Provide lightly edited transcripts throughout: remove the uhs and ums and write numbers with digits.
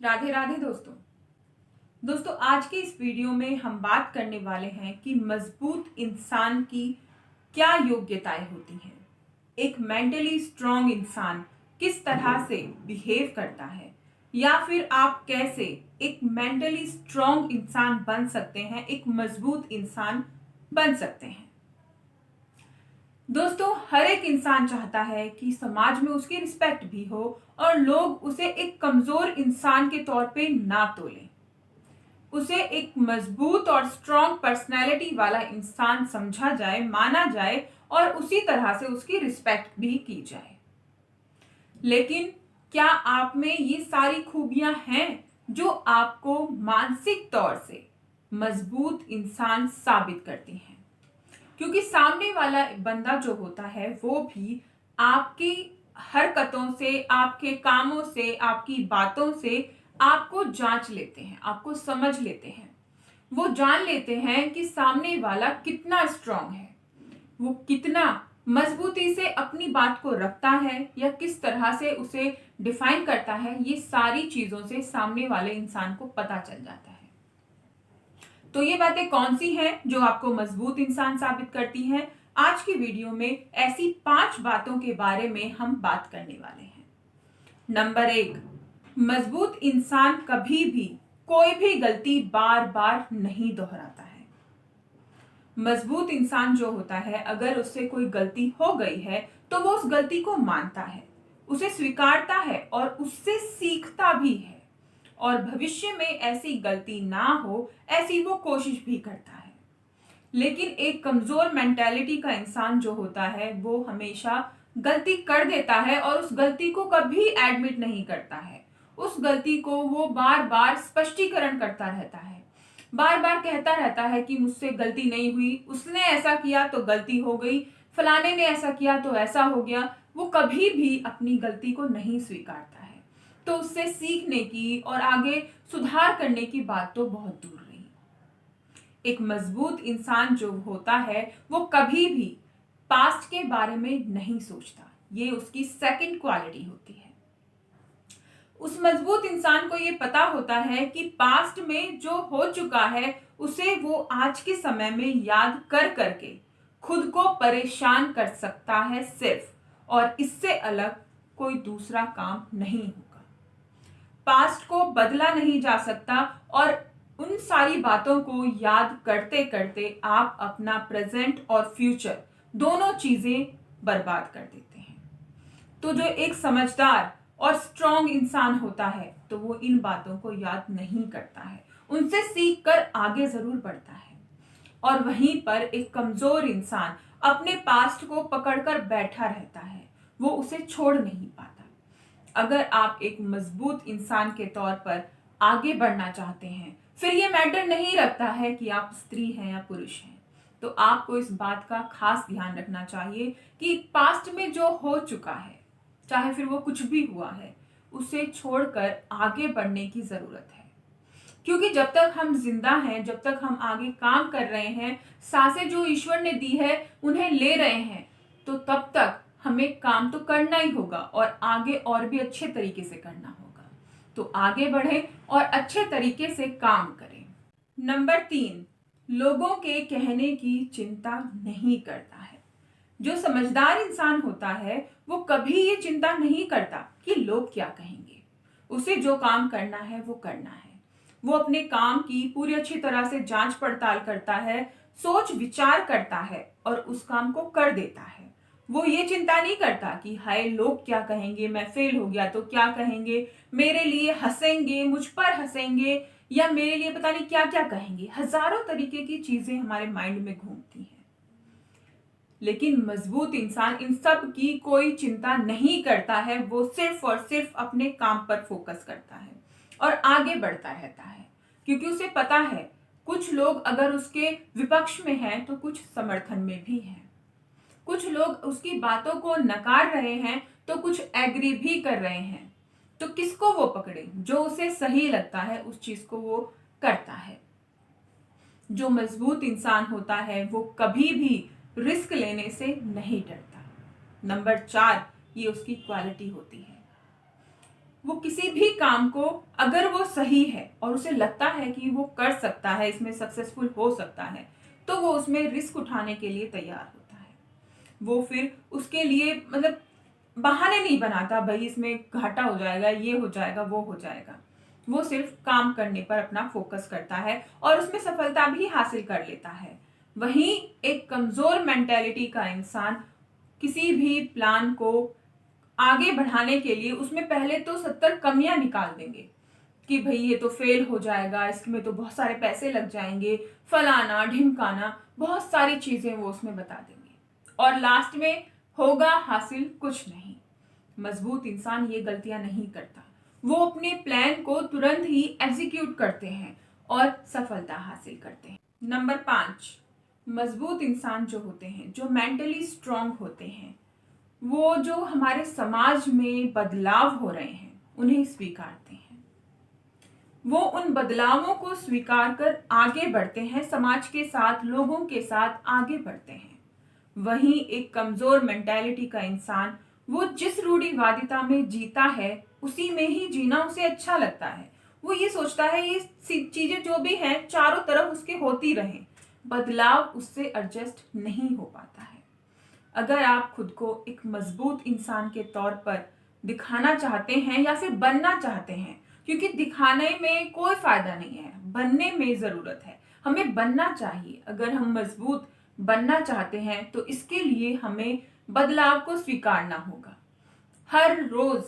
राधे राधे दोस्तों आज के इस वीडियो में हम बात करने वाले हैं कि मजबूत इंसान की क्या योग्यताएं होती हैं। एक मेंटली स्ट्रांग इंसान किस तरह से बिहेव करता है, या फिर आप कैसे एक मेंटली स्ट्रांग इंसान बन सकते हैं, एक मजबूत इंसान बन सकते हैं। दोस्तों, हर एक इंसान चाहता है कि समाज में उसकी रिस्पेक्ट भी हो और लोग उसे एक कमजोर इंसान के तौर पे ना तोलें। उसे एक मजबूत और स्ट्रॉन्ग पर्सनैलिटी वाला इंसान समझा जाए, माना जाए और उसी तरह से उसकी रिस्पेक्ट भी की जाए। लेकिन क्या आप में ये सारी खूबियां हैं जो आपको मानसिक तौर से मजबूत इंसान साबित करती हैं? क्योंकि सामने वाला बंदा जो होता है वो भी आपकी हरकतों से, आपके कामों से, आपकी बातों से आपको जांच लेते हैं, आपको समझ लेते हैं। वो जान लेते हैं कि सामने वाला कितना स्ट्रांग है, वो कितना मजबूती से अपनी बात को रखता है या किस तरह से उसे डिफाइन करता है। ये सारी चीजों से सामने वाले इंसान को पता चल जाता है। तो ये बातें कौन सी हैं जो आपको मजबूत इंसान साबित करती हैं? आज की वीडियो में ऐसी 5 बातों के बारे में हम बात करने वाले हैं। नंबर 1, मजबूत इंसान कभी भी कोई भी गलती बार बार नहीं दोहराता है। मजबूत इंसान जो होता है, अगर उससे कोई गलती हो गई है तो वो उस गलती को मानता है, उसे स्वीकारता है और उससे सीखता भी है, और भविष्य में ऐसी गलती ना हो ऐसी वो कोशिश भी करता है। लेकिन एक कमजोर मेंटालिटी का इंसान जो होता है वो हमेशा गलती कर देता है और उस गलती को कभी एडमिट नहीं करता है। उस गलती को वो बार बार स्पष्टीकरण करता रहता है, बार बार कहता रहता है कि मुझसे गलती नहीं हुई, उसने ऐसा किया तो गलती हो गई, फलाने ने ऐसा किया तो ऐसा हो गया। वो कभी भी अपनी गलती को नहीं स्वीकारता है। तो उससे सीखने की और आगे सुधार करने की बात तो बहुत दूर रही। एक मजबूत इंसान जो होता है वो कभी भी पास्ट के बारे में नहीं सोचता। ये उसकी सेकंड क्वालिटी होती है। उस मजबूत इंसान को ये पता होता है कि पास्ट में जो हो चुका है उसे वो आज के समय में याद कर करके खुद को परेशान कर सकता है सिर्फ, और इससे अलग कोई दूसरा काम नहीं होगा। पास्ट को बदला नहीं जा सकता और उन सारी बातों को याद करते करते आप अपना प्रेजेंट और फ्यूचर दोनों चीजें बर्बाद कर देते हैं। तो जो एक समझदार और स्ट्रांग इंसान होता है तो वो इन बातों को याद नहीं करता है, उनसे सीख कर आगे जरूर बढ़ता है। और वहीं पर एक कमजोर इंसान अपने पास्ट को पकड़कर बैठा रहता है, वो उसे छोड़ नहीं पाता। अगर आप एक मजबूत इंसान के तौर पर आगे बढ़ना चाहते हैं, फिर ये मैटर नहीं रखता है कि आप स्त्री हैं या पुरुष हैं, तो आपको इस बात का खास ध्यान रखना चाहिए कि पास्ट में जो हो चुका है, चाहे फिर वो कुछ भी हुआ है, उसे छोड़कर आगे बढ़ने की जरूरत है। क्योंकि जब तक हम जिंदा हैं, जब तक हम आगे काम कर रहे हैं, सांसें जो ईश्वर ने दी है उन्हें ले रहे हैं, तो तब तक हमें काम तो करना ही होगा और आगे और भी अच्छे तरीके से करना होगा। तो आगे बढ़ें और अच्छे तरीके से काम करें। नंबर 3, लोगों के कहने की चिंता नहीं करता है। जो समझदार इंसान होता है वो कभी ये चिंता नहीं करता कि लोग क्या कहेंगे। उसे जो काम करना है वो करना है। वो अपने काम की पूरी अच्छी तरह से जांच पड़ताल करता है, सोच विचार करता है और उस काम को कर देता है। वो ये चिंता नहीं करता कि हाय लोग क्या कहेंगे, मैं फेल हो गया तो क्या कहेंगे, मेरे लिए हंसेंगे, मुझ पर हंसेंगे, या मेरे लिए पता नहीं क्या क्या कहेंगे। हजारों तरीके की चीजें हमारे माइंड में घूमती हैं। लेकिन मजबूत इंसान इन सब की कोई चिंता नहीं करता है। वो सिर्फ और सिर्फ अपने काम पर फोकस करता है और आगे बढ़ता रहता है, क्योंकि उसे पता है कुछ लोग अगर उसके विपक्ष में हैं तो कुछ समर्थन में भी हैं। कुछ लोग उसकी बातों को नकार रहे हैं तो कुछ एग्री भी कर रहे हैं। तो किसको वो पकड़े? जो उसे सही लगता है उस चीज को वो करता है। जो मजबूत इंसान होता है वो कभी भी रिस्क लेने से नहीं डरता। नंबर 4, ये उसकी क्वालिटी होती है। वो किसी भी काम को अगर वो सही है और उसे लगता है कि वो कर सकता है, इसमें सक्सेसफुल हो सकता है, तो वो उसमें रिस्क उठाने के लिए तैयार होता है। वो फिर उसके लिए मतलब बहाने नहीं बनाता, भाई इसमें घाटा हो जाएगा, ये हो जाएगा, वो हो जाएगा। वो सिर्फ काम करने पर अपना फोकस करता है और उसमें सफलता भी हासिल कर लेता है। वहीं एक कमजोर मेंटेलिटी का इंसान किसी भी प्लान को आगे बढ़ाने के लिए उसमें पहले तो 70 कमियां निकाल देंगे कि भाई ये तो फेल हो जाएगा, इसमें तो बहुत सारे पैसे लग जाएंगे, फलाना ढिमकाना, बहुत सारी चीजें वो उसमें बता देंगे और लास्ट में होगा हासिल कुछ नहीं। मजबूत इंसान ये गलतियां नहीं करता, वो अपने प्लान को तुरंत ही एग्जीक्यूट करते हैं और सफलता हासिल करते हैं। नंबर 5, मजबूत इंसान जो होते हैं, जो मेंटली स्ट्रांग होते हैं, वो जो हमारे समाज में बदलाव हो रहे हैं उन्हें स्वीकारते हैं। वो उन बदलावों को स्वीकार कर आगे बढ़ते हैं, समाज के साथ, लोगों के साथ आगे बढ़ते हैं। वहीं एक कमजोर मेंटालिटी का इंसान, वो जिस रूढ़िवादिता में जीता है उसी में ही जीना उसे अच्छा लगता है। वो ये सोचता है ये चीजें जो भी हैं चारों तरफ उसके होती रहें, बदलाव उससे एडजस्ट नहीं हो पाता है। अगर आप खुद को एक मजबूत इंसान के तौर पर दिखाना चाहते हैं या फिर बनना चाहते हैं, क्योंकि दिखाने में कोई फायदा नहीं है, बनने में जरूरत है, हमें बनना चाहिए। अगर हम मजबूत बनना चाहते हैं तो इसके लिए हमें बदलाव को स्वीकारना होगा। हर रोज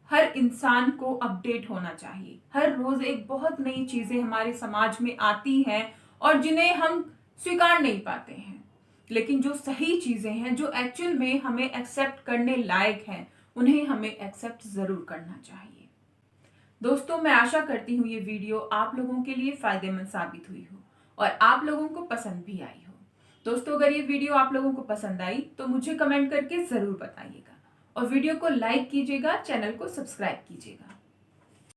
हर इंसान को अपडेट होना चाहिए। हर रोज एक बहुत नई चीजें हमारे समाज में आती हैं और जिन्हें हम स्वीकार नहीं पाते हैं, लेकिन जो सही चीजें हैं, जो एक्चुअल में हमें एक्सेप्ट करने लायक हैं, उन्हें हमें एक्सेप्ट जरूर करना चाहिए। दोस्तों, मैं आशा करती हूँ ये वीडियो आप लोगों के लिए फायदेमंद साबित हुई हो और आप लोगों को पसंद भी आई हो। दोस्तों, अगर ये वीडियो आप लोगों को पसंद आई तो मुझे कमेंट करके जरूर बताइएगा और वीडियो को लाइक कीजिएगा, चैनल को सब्सक्राइब कीजिएगा।